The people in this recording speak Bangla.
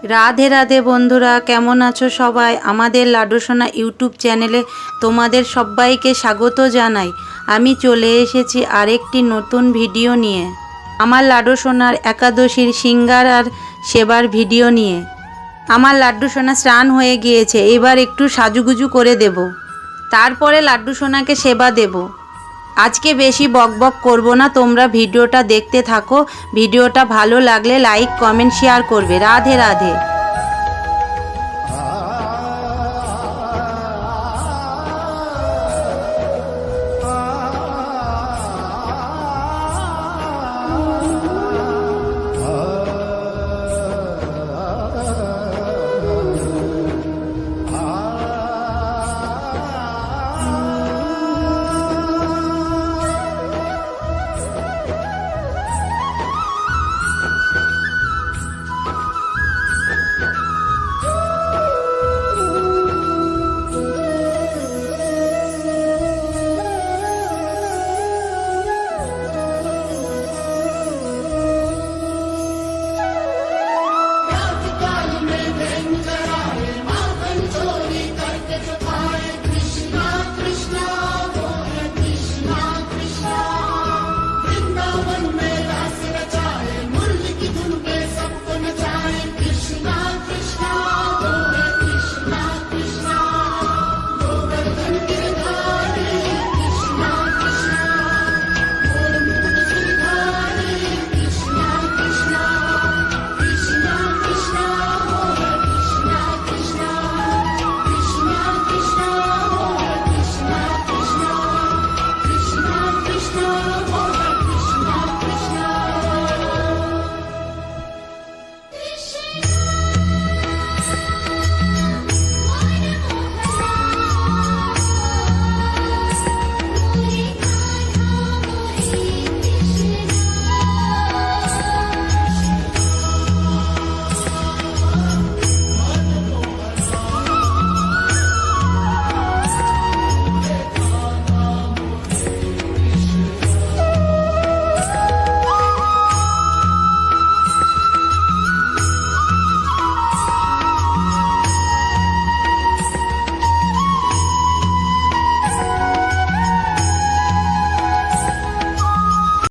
রাধে রাধে বন্ধুরা, কেমন আছো সবাই? আমাদের লাড্ডুসোনা ইউটিউব চ্যানেলে তোমাদের সবাইকে স্বাগত জানাই। আমি চলে এসেছি আরেকটি নতুন ভিডিও নিয়ে, আমার লাড্ডুসোনার একাদশীর সিঙ্গার আর সেবার ভিডিও নিয়ে। আমার লাড্ডুসোনা স্নান হয়ে গিয়েছে, এবার একটু সাজুগুজু করে দেব, তারপরে লাড্ডুসোনাকে সেবা দেব। আজকে বেশি বকবক করব না, তোমরা ভিডিওটা দেখতে থাকো। ভিডিওটা ভালো লাগলে লাইক কমেন্ট শেয়ার করবে। রাধে রাধে।